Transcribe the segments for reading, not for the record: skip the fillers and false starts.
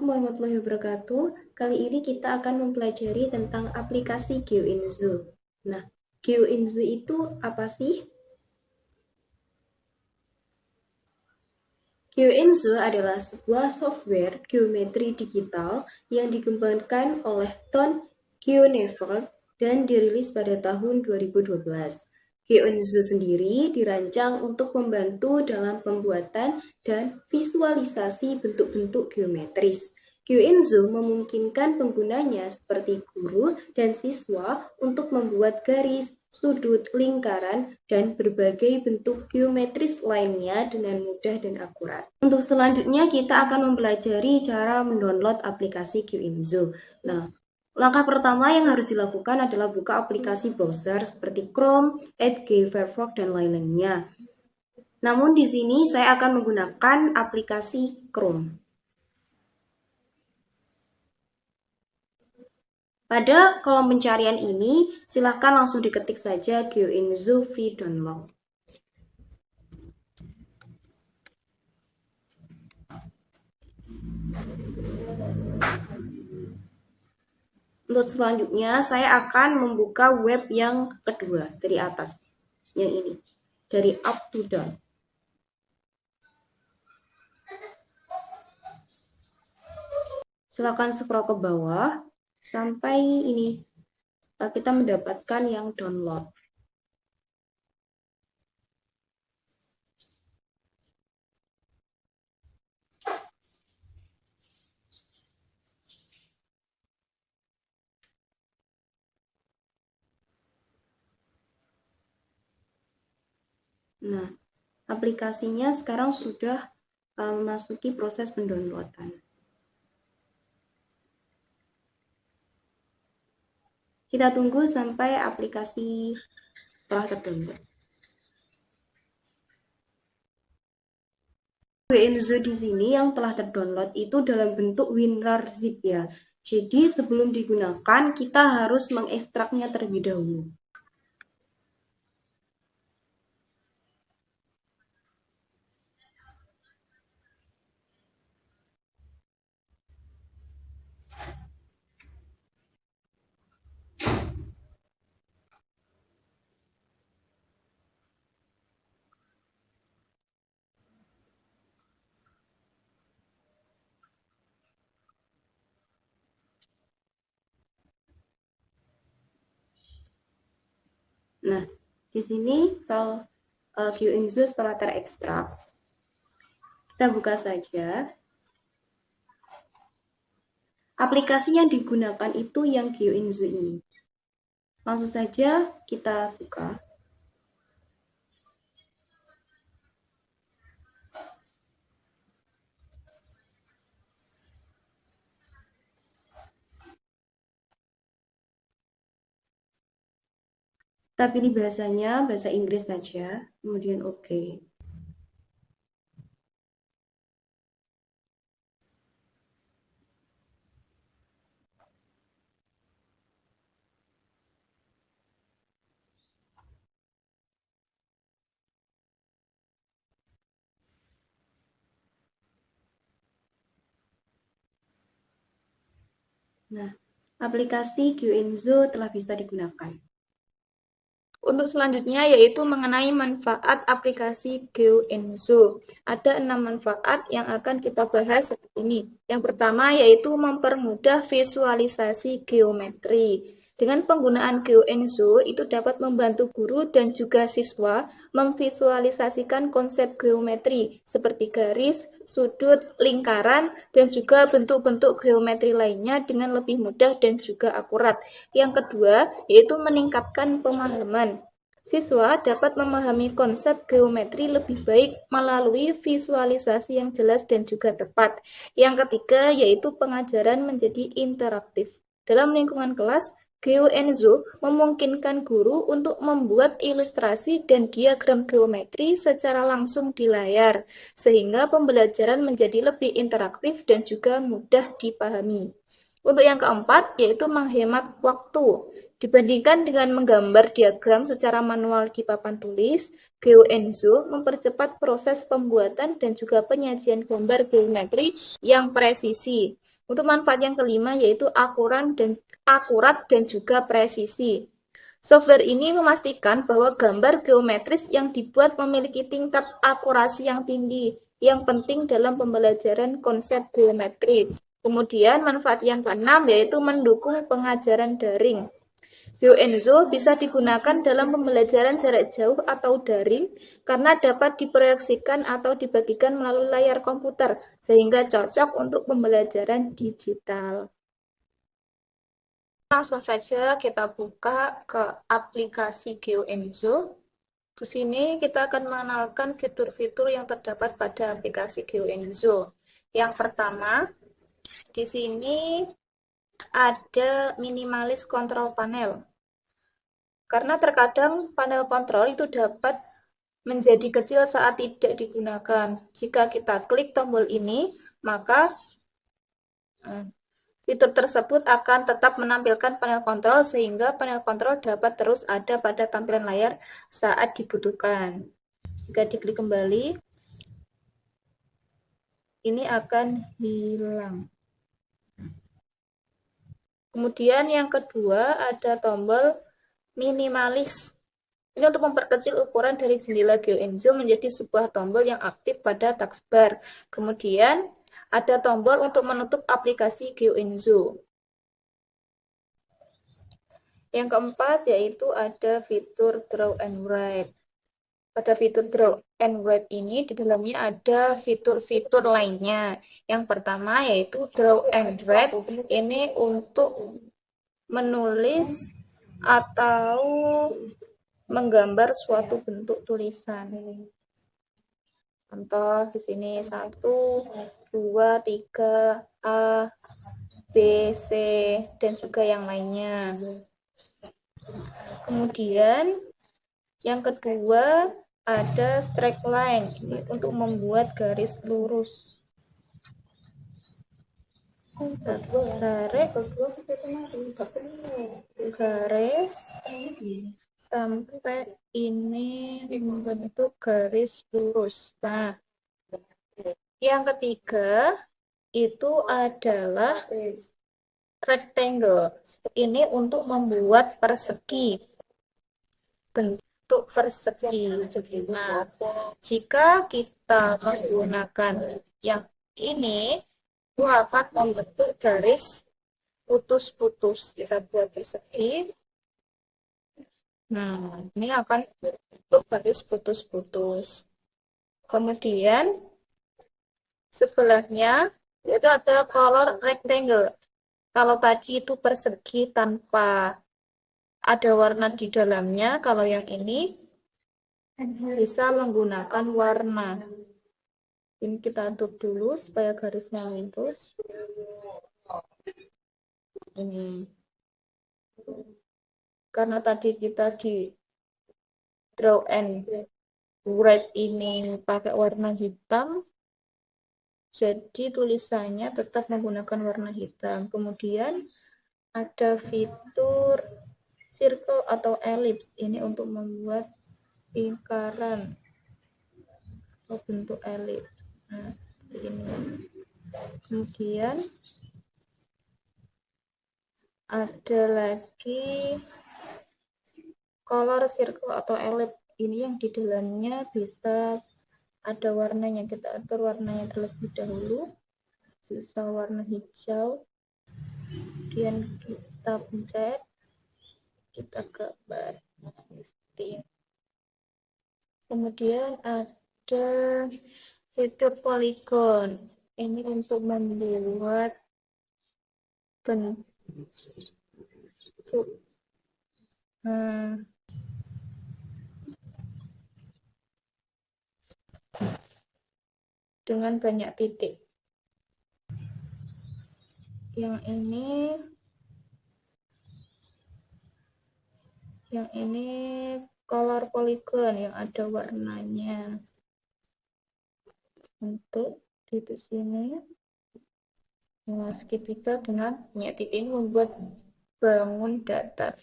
warahmatullahi wabarakatuh. Kali ini kita akan mempelajari tentang aplikasi GeoInzo. Nah, GeoInzo itu apa sih? GeoInzo adalah sebuah software geometri digital yang dikembangkan oleh Ton GeoNevelt dan dirilis pada tahun 2012. GeoInzo sendiri dirancang untuk membantu dalam pembuatan dan visualisasi bentuk-bentuk geometris. GeoInzo memungkinkan penggunanya seperti guru dan siswa untuk membuat garis, sudut, lingkaran, dan berbagai bentuk geometris lainnya dengan mudah dan akurat. Untuk selanjutnya kita akan mempelajari cara mendownload aplikasi GeoInzo. Nah, langkah pertama yang harus dilakukan adalah buka aplikasi browser seperti Chrome, Edge, Firefox, dan lain-lainnya. Namun di sini saya akan menggunakan aplikasi Chrome. Pada kolom pencarian ini, silahkan langsung diketik saja GeoInzo free download. Untuk selanjutnya, saya akan membuka web yang kedua dari atas, yang ini, dari up to down. Silakan scroll ke bawah sampai ini kita mendapatkan yang download. Nah, aplikasinya sekarang sudah memasuki proses pendownloadan. Kita tunggu sampai aplikasi telah terdownload. GeoInzo di sini yang telah terdownload itu dalam bentuk WinRAR zip ya. Jadi sebelum digunakan kita harus mengekstraknya terlebih dahulu. Nah, di sini file GeoInzo setelah terekstrak. Kita buka saja. Aplikasi yang digunakan itu yang GeoInzo ini. Langsung saja kita buka. Kita pilih bahasanya, bahasa Inggris saja, kemudian OK. Nah, aplikasi GeoInzo telah bisa digunakan. Untuk selanjutnya yaitu mengenai manfaat aplikasi GeoInzo. Ada 6 manfaat yang akan kita bahas saat ini. Yang pertama yaitu mempermudah visualisasi geometri. Dengan penggunaan GeoInzo itu dapat membantu guru dan juga siswa memvisualisasikan konsep geometri seperti garis, sudut, lingkaran, dan juga bentuk-bentuk geometri lainnya dengan lebih mudah dan juga akurat. Yang kedua yaitu meningkatkan pemahaman. Siswa dapat memahami konsep geometri lebih baik melalui visualisasi yang jelas dan juga tepat. Yang ketiga yaitu pengajaran menjadi interaktif. Dalam lingkungan kelas, GeoInzo memungkinkan guru untuk membuat ilustrasi dan diagram geometri secara langsung di layar, sehingga pembelajaran menjadi lebih interaktif dan juga mudah dipahami. Untuk yang keempat, yaitu menghemat waktu. Dibandingkan dengan menggambar diagram secara manual di papan tulis, GeoInzo mempercepat proses pembuatan dan juga penyajian gambar geometri yang presisi. Untuk manfaat yang kelima yaitu akurat dan juga presisi. Software ini memastikan bahwa gambar geometris yang dibuat memiliki tingkat akurasi yang tinggi, yang penting dalam pembelajaran konsep geometri. Kemudian manfaat yang keenam yaitu mendukung pengajaran daring. GeoEnzo bisa digunakan dalam pembelajaran jarak jauh atau daring karena dapat diproyeksikan atau dibagikan melalui layar komputer, sehingga cocok untuk pembelajaran digital. Langsung saja kita buka ke aplikasi GeoEnzo. Di sini kita akan mengenalkan fitur-fitur yang terdapat pada aplikasi GeoEnzo. Yang pertama, di sini ada minimalis kontrol panel. Karena terkadang panel kontrol itu dapat menjadi kecil saat tidak digunakan. Jika kita klik tombol ini, maka fitur tersebut akan tetap menampilkan panel kontrol sehingga panel kontrol dapat terus ada pada tampilan layar saat dibutuhkan. Jika diklik kembali, ini akan hilang. Kemudian yang kedua ada tombol minimalis. Ini untuk memperkecil ukuran dari jendela GeoEnzo menjadi sebuah tombol yang aktif pada taskbar. Kemudian ada tombol untuk menutup aplikasi GeoEnzo. Yang keempat yaitu ada fitur Draw and Write. Pada fitur Draw and Write ini di dalamnya ada fitur-fitur lainnya. Yang pertama yaitu Draw and Write. Ini untuk menulis atau menggambar suatu bentuk tulisan. Contoh di sini 1, 2, 3, A, B, C, dan juga yang lainnya. Kemudian yang kedua ada straight line, ini untuk membuat garis lurus. Tarik garis sampai ini membentuk garis lurus. Nah, yang ketiga itu adalah rectangle. Ini untuk membuat persegi. Bentuk persegi. Nah, jika kita menggunakan yang ini, itu akan membentuk garis putus-putus. Kita buat persegi. Nah, ini akan bentuk garis putus-putus. Kemudian sebelahnya itu ada color rectangle. Kalau tadi itu persegi tanpa ada warna di dalamnya, kalau yang ini bisa menggunakan warna. Ini kita tutup dulu supaya garisnya lurus. Ini. Karena tadi kita di Draw and Write ini pakai warna hitam, jadi tulisannya tetap menggunakan warna hitam. Kemudian ada fitur circle atau ellipse. Ini untuk membuat lingkaran atau bentuk ellipse. Nah, seperti ini. Kemudian ada lagi color circle atau ellipse. Ini yang di dalamnya bisa ada warnanya. Kita atur warnanya terlebih dahulu. Bisa warna hijau. Kemudian kita pencet. Kita gambar. Seperti ini. Kemudian ada fitur polygon. Ini untuk membuat bentuk dengan banyak titik. Yang ini color polygon yang ada warnanya. Untuk titik sini segitiga dengan banyak titik ini membuat bangun datar.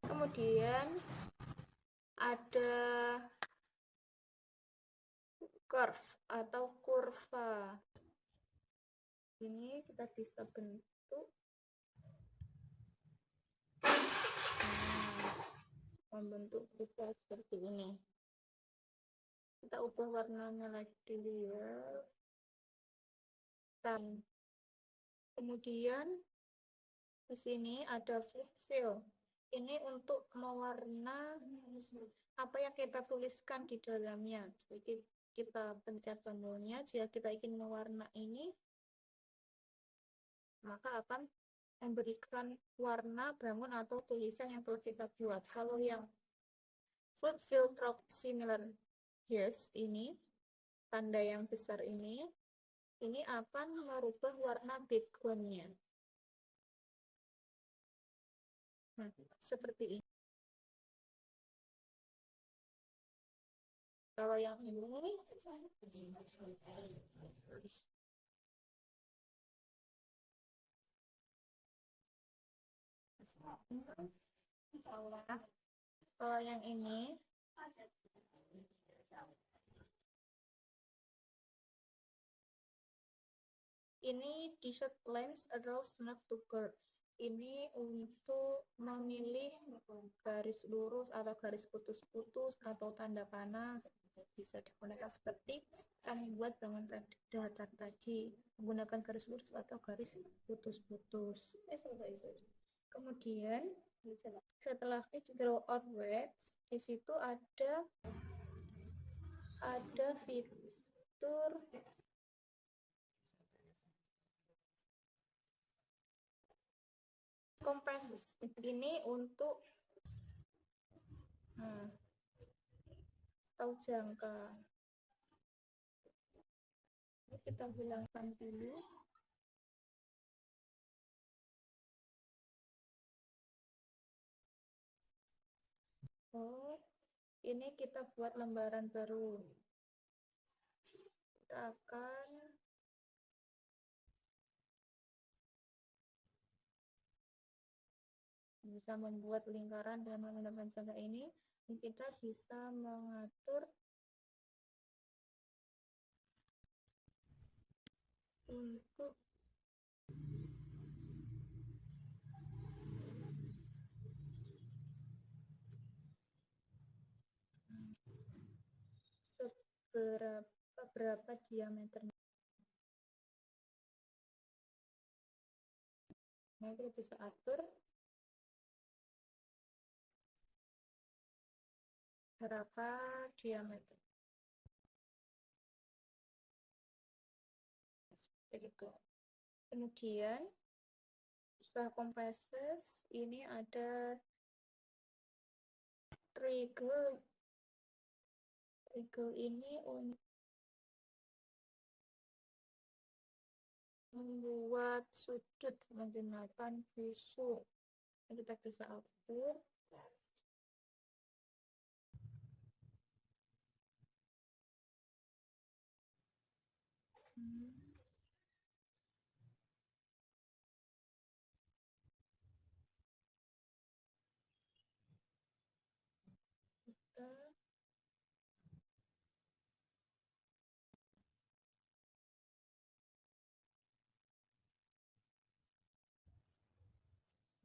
Kemudian ada curve atau kurva. Ini kita bisa bentuk membentuk pupil seperti ini. Kita ubah warnanya lagi dulu ya. Dan kemudian di sini ada flip fill. Ini untuk mewarna apa yang kita tuliskan di dalamnya. Jadi kita pencet tombolnya. Jika kita ingin mewarna ini, maka akan memberikan warna bangun atau tulisan yang telah kita buat. Kalau yang flip fill similar hairs ini, tanda yang besar ini akan merubah warna background-nya. Nah, seperti ini. Kalau yang ini kalau yang ini dessert lens allows enough to curve. Ini untuk memilih garis lurus atau garis putus-putus atau tanda panah, bisa digunakan seperti kami buat bangun datar tadi, menggunakan garis lurus atau garis putus-putus. Kemudian setelah draw on words, di situ ada fitur kompas. Ini untuk tahu jangka. Ini kita hilangkan dulu. Oh, ini kita buat lembaran baru. Kita akan bisa membuat lingkaran dengan menggunakan jangka ini. Kita bisa mengatur untuk berapa diameternya. Nah, kita bisa atur berapa diameter. Seperti itu. Kemudian setelah compresses, ini ada trigger. Trigger ini untuk membuat sudut menggunakan visur. Kita bisa atur. Kita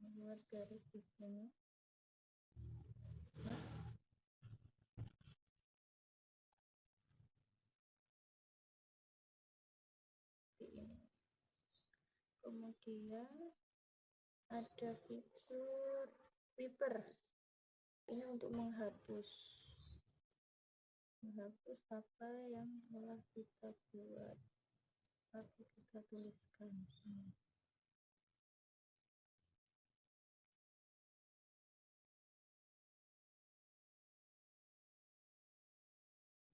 membuat garis di sini. Ini. Kemudian ada fitur wiper. Ini untuk menghapus apa yang telah kita buat, apa kita tuliskan di sini.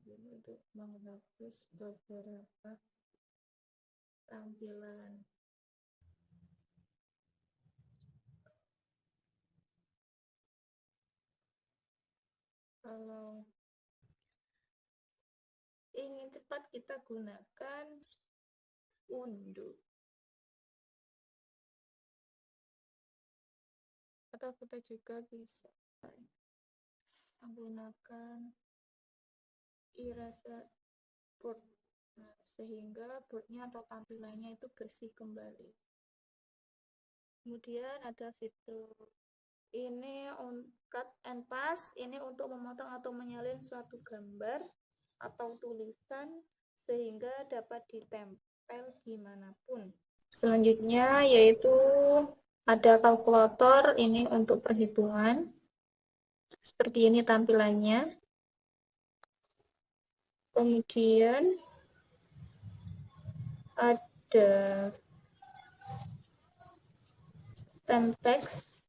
Ini untuk menghapus beberapa tampilan. Kalau ingin cepat, kita gunakan undo. Atau kita juga bisa menggunakan eraser board. Nah, sehingga boardnya atau tampilannya itu bersih kembali. Kemudian ada fitur ini cut and paste, ini untuk memotong atau menyalin suatu gambar atau tulisan sehingga dapat ditempel dimanapun. Selanjutnya yaitu ada kalkulator, ini untuk perhitungan. Seperti ini tampilannya. Kemudian ada stem text,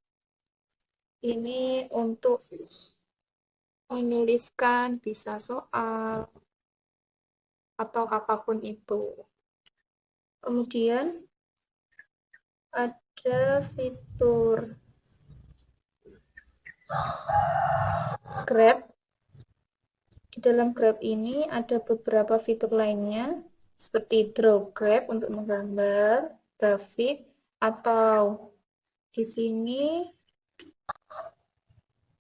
ini untuk menuliskan bisa soal atau apapun itu. Kemudian ada fitur Grab. Di dalam Grab ini ada beberapa fitur lainnya seperti draw grab untuk menggambar grafik, atau di sini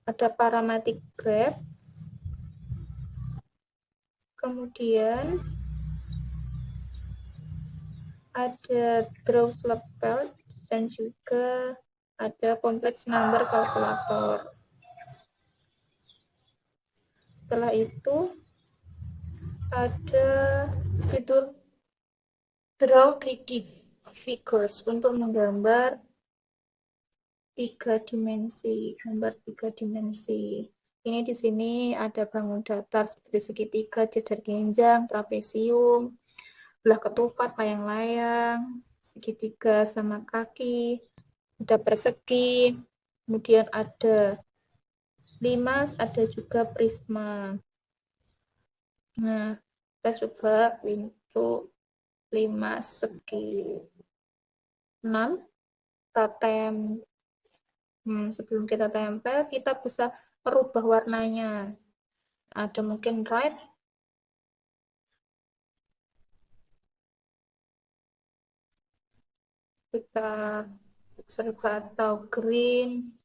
ada parametric grab. Kemudian ada draw slab field dan juga ada complex number calculator. Setelah itu ada fitur draw 3D figures untuk menggambar gambar tiga dimensi. Ini di sini ada bangun datar seperti segitiga, jajar genjang, trapesium, belah ketupat, layang-layang, segitiga sama kaki, ada persegi, kemudian ada limas, ada juga prisma. Nah, kita coba untuk limas segi 6, kita sebelum kita tempel, kita bisa merubah warnanya. Ada mungkin red, kita serba atau green.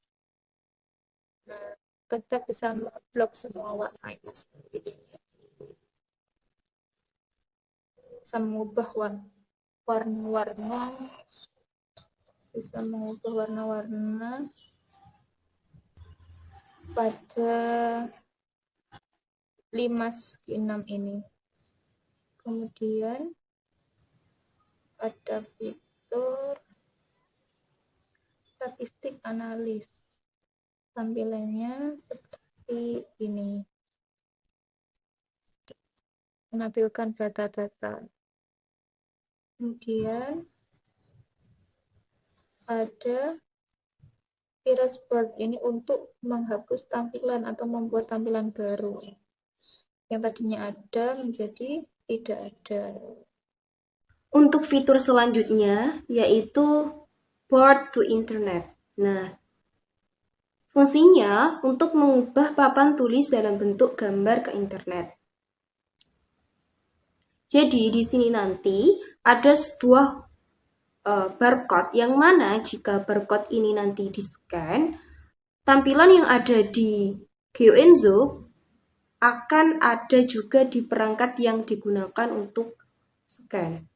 Nah, kita bisa memblok semua warnanya seperti ini. Bisa mengubah warna-warna, bisa mengubah warna-warna pada limas 6 ini. Kemudian ada fitur statistik analis. Tampilannya seperti ini. Menampilkan data-data. Kemudian ada erase board, ini untuk menghapus tampilan atau membuat tampilan baru. Yang tadinya ada menjadi tidak ada. Untuk fitur selanjutnya yaitu board to internet. Nah, fungsinya untuk mengubah papan tulis dalam bentuk gambar ke internet. Jadi di sini nanti ada sebuah barcode yang mana jika barcode ini nanti di-scan, tampilan yang ada di GeoEnzo akan ada juga di perangkat yang digunakan untuk scan.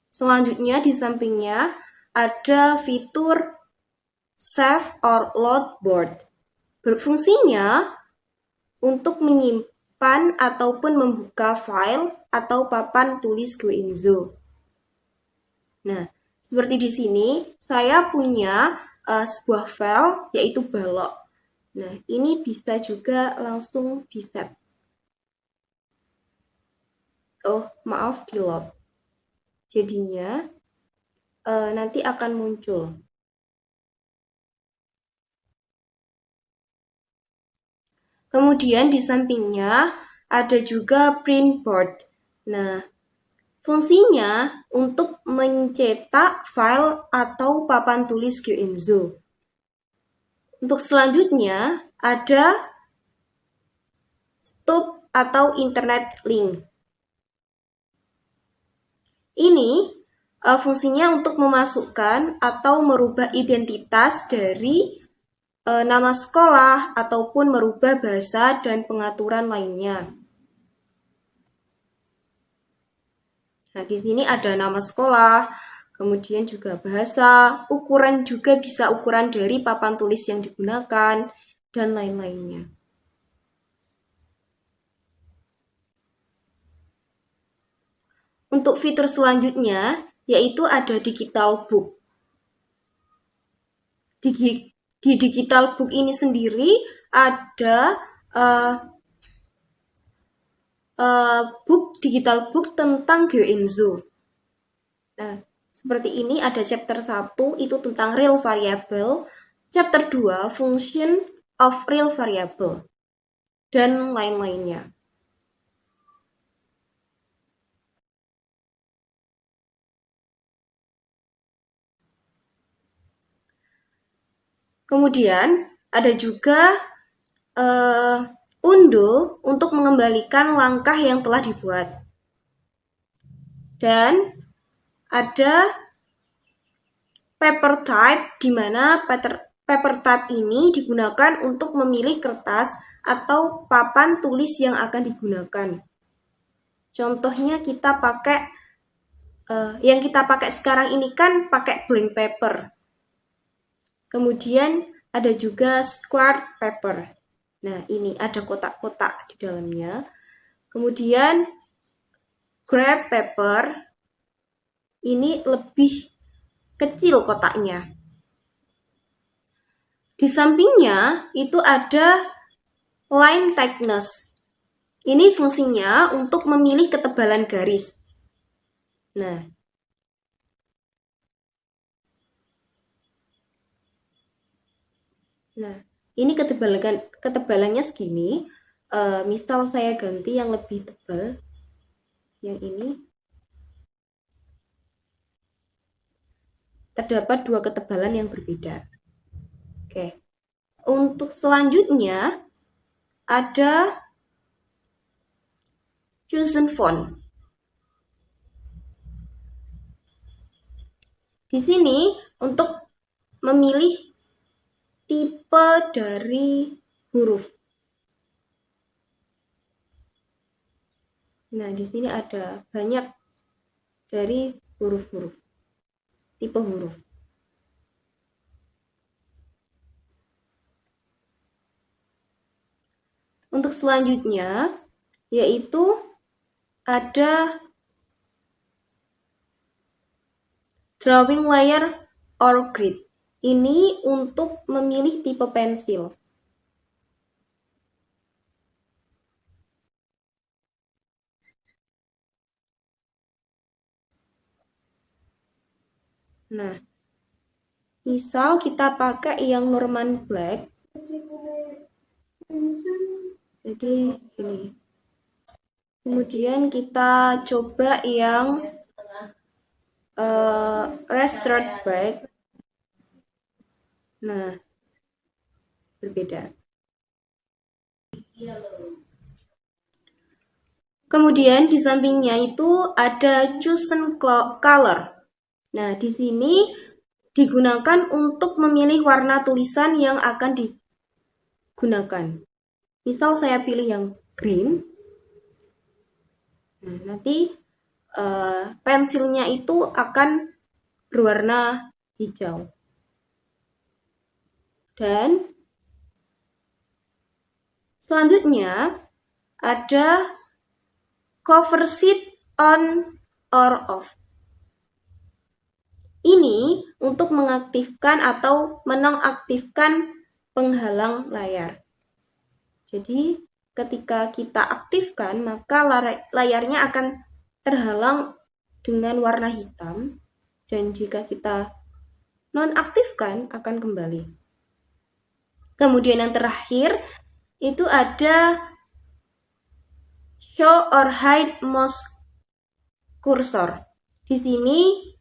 Selanjutnya di sampingnya ada fitur Save or Load Board. Berfungsinya untuk menyimpan ataupun membuka file atau papan tulis GeoEnzo. Nah, seperti di sini saya punya sebuah file yaitu balok. Nah, ini bisa juga langsung di-set. Di-load. Jadinya nanti akan muncul. Kemudian di sampingnya ada juga print board. Nah, fungsinya untuk mencetak file atau papan tulis GeoEnzo. Untuk selanjutnya ada stop atau internet link. Ini fungsinya untuk memasukkan atau merubah identitas dari nama sekolah ataupun merubah bahasa dan pengaturan lainnya. Nah, di sini ada nama sekolah, kemudian juga bahasa, ukuran juga bisa ukuran dari papan tulis yang digunakan, dan lain-lainnya. Untuk fitur selanjutnya, yaitu ada digital book. Di digital book ini sendiri ada digital book tentang GeoInzo. Nah, seperti ini ada chapter 1 itu tentang real variable, chapter 2 function of real variable, dan lain-lainnya. Kemudian ada juga undo untuk mengembalikan langkah yang telah dibuat. Dan ada paper type, di mana paper type ini digunakan untuk memilih kertas atau papan tulis yang akan digunakan. Contohnya kita pakai yang kita pakai sekarang ini kan pakai blank paper. Kemudian ada juga squared paper. Nah, ini ada kotak-kotak di dalamnya. Kemudian graph paper ini lebih kecil kotaknya. Di sampingnya itu ada line thickness. Ini fungsinya untuk memilih ketebalan garis. Nah, ini ketebalannya segini. Misal saya ganti yang lebih tebal, yang ini. Terdapat 2 ketebalan yang berbeda. Oke. Untuk selanjutnya ada chosen font. Di sini untuk memilih tipe dari huruf. Nah, di sini ada banyak dari huruf-huruf, tipe huruf. Untuk selanjutnya, yaitu ada drawing layer or grid. Ini untuk memilih tipe pensil. Nah, misal kita pakai yang Norman Black. Jadi ini. Kemudian kita coba yang restored black. Nah, berbeda. Kemudian di sampingnya itu ada chosen color. Nah, di sini digunakan untuk memilih warna tulisan yang akan digunakan. Misal saya pilih yang green. Nah, nanti pensilnya itu akan berwarna hijau. Dan selanjutnya ada cover sheet on or off. Ini untuk mengaktifkan atau menonaktifkan penghalang layar. Jadi ketika kita aktifkan, maka layarnya akan terhalang dengan warna hitam, dan jika kita nonaktifkan akan kembali. Kemudian yang terakhir itu ada show or hide mouse cursor. Di sini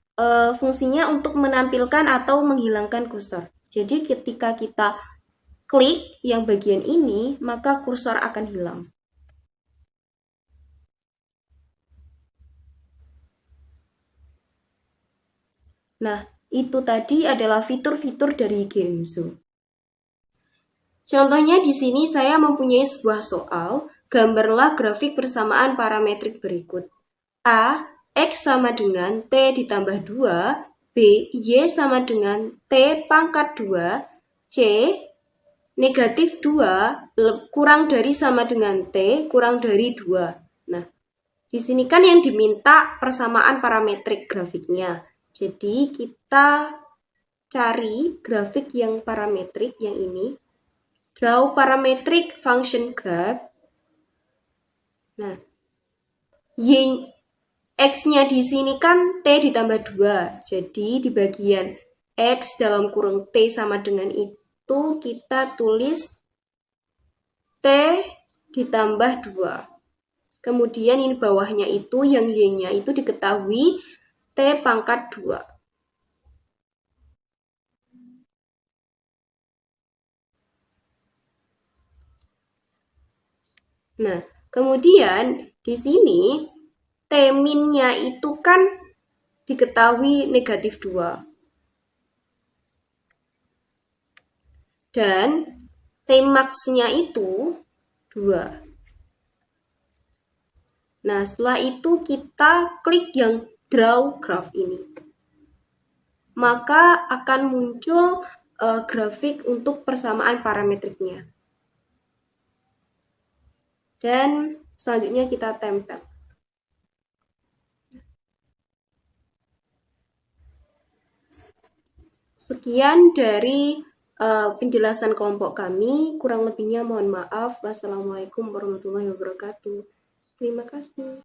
fungsinya untuk menampilkan atau menghilangkan kursor. Jadi ketika kita klik yang bagian ini, maka kursor akan hilang. Nah, itu tadi adalah fitur-fitur dari GeoInzo. Contohnya di sini saya mempunyai sebuah soal, gambarlah grafik persamaan parametrik berikut. A, X sama dengan T ditambah 2, B, Y sama dengan T pangkat 2, C, negatif 2 kurang dari sama dengan T kurang dari 2. Nah, di sini kan yang diminta persamaan parametrik grafiknya. Jadi kita cari grafik yang parametrik yang ini. Draw parametric function graph. Nah, X-nya di sini kan T ditambah 2. Jadi di bagian X dalam kurung T sama dengan itu kita tulis T ditambah 2. Kemudian ini bawahnya itu yang Y-nya itu diketahui T pangkat 2. Nah, kemudian di sini T-min-nya itu kan diketahui negatif 2. Dan T-max-nya itu 2. Nah, setelah itu kita klik yang draw graph ini. Maka akan muncul grafik untuk persamaan parametriknya. Dan selanjutnya kita tempel. Sekian dari penjelasan kelompok kami. Kurang lebihnya mohon maaf. Wassalamualaikum warahmatullahi wabarakatuh. Terima kasih.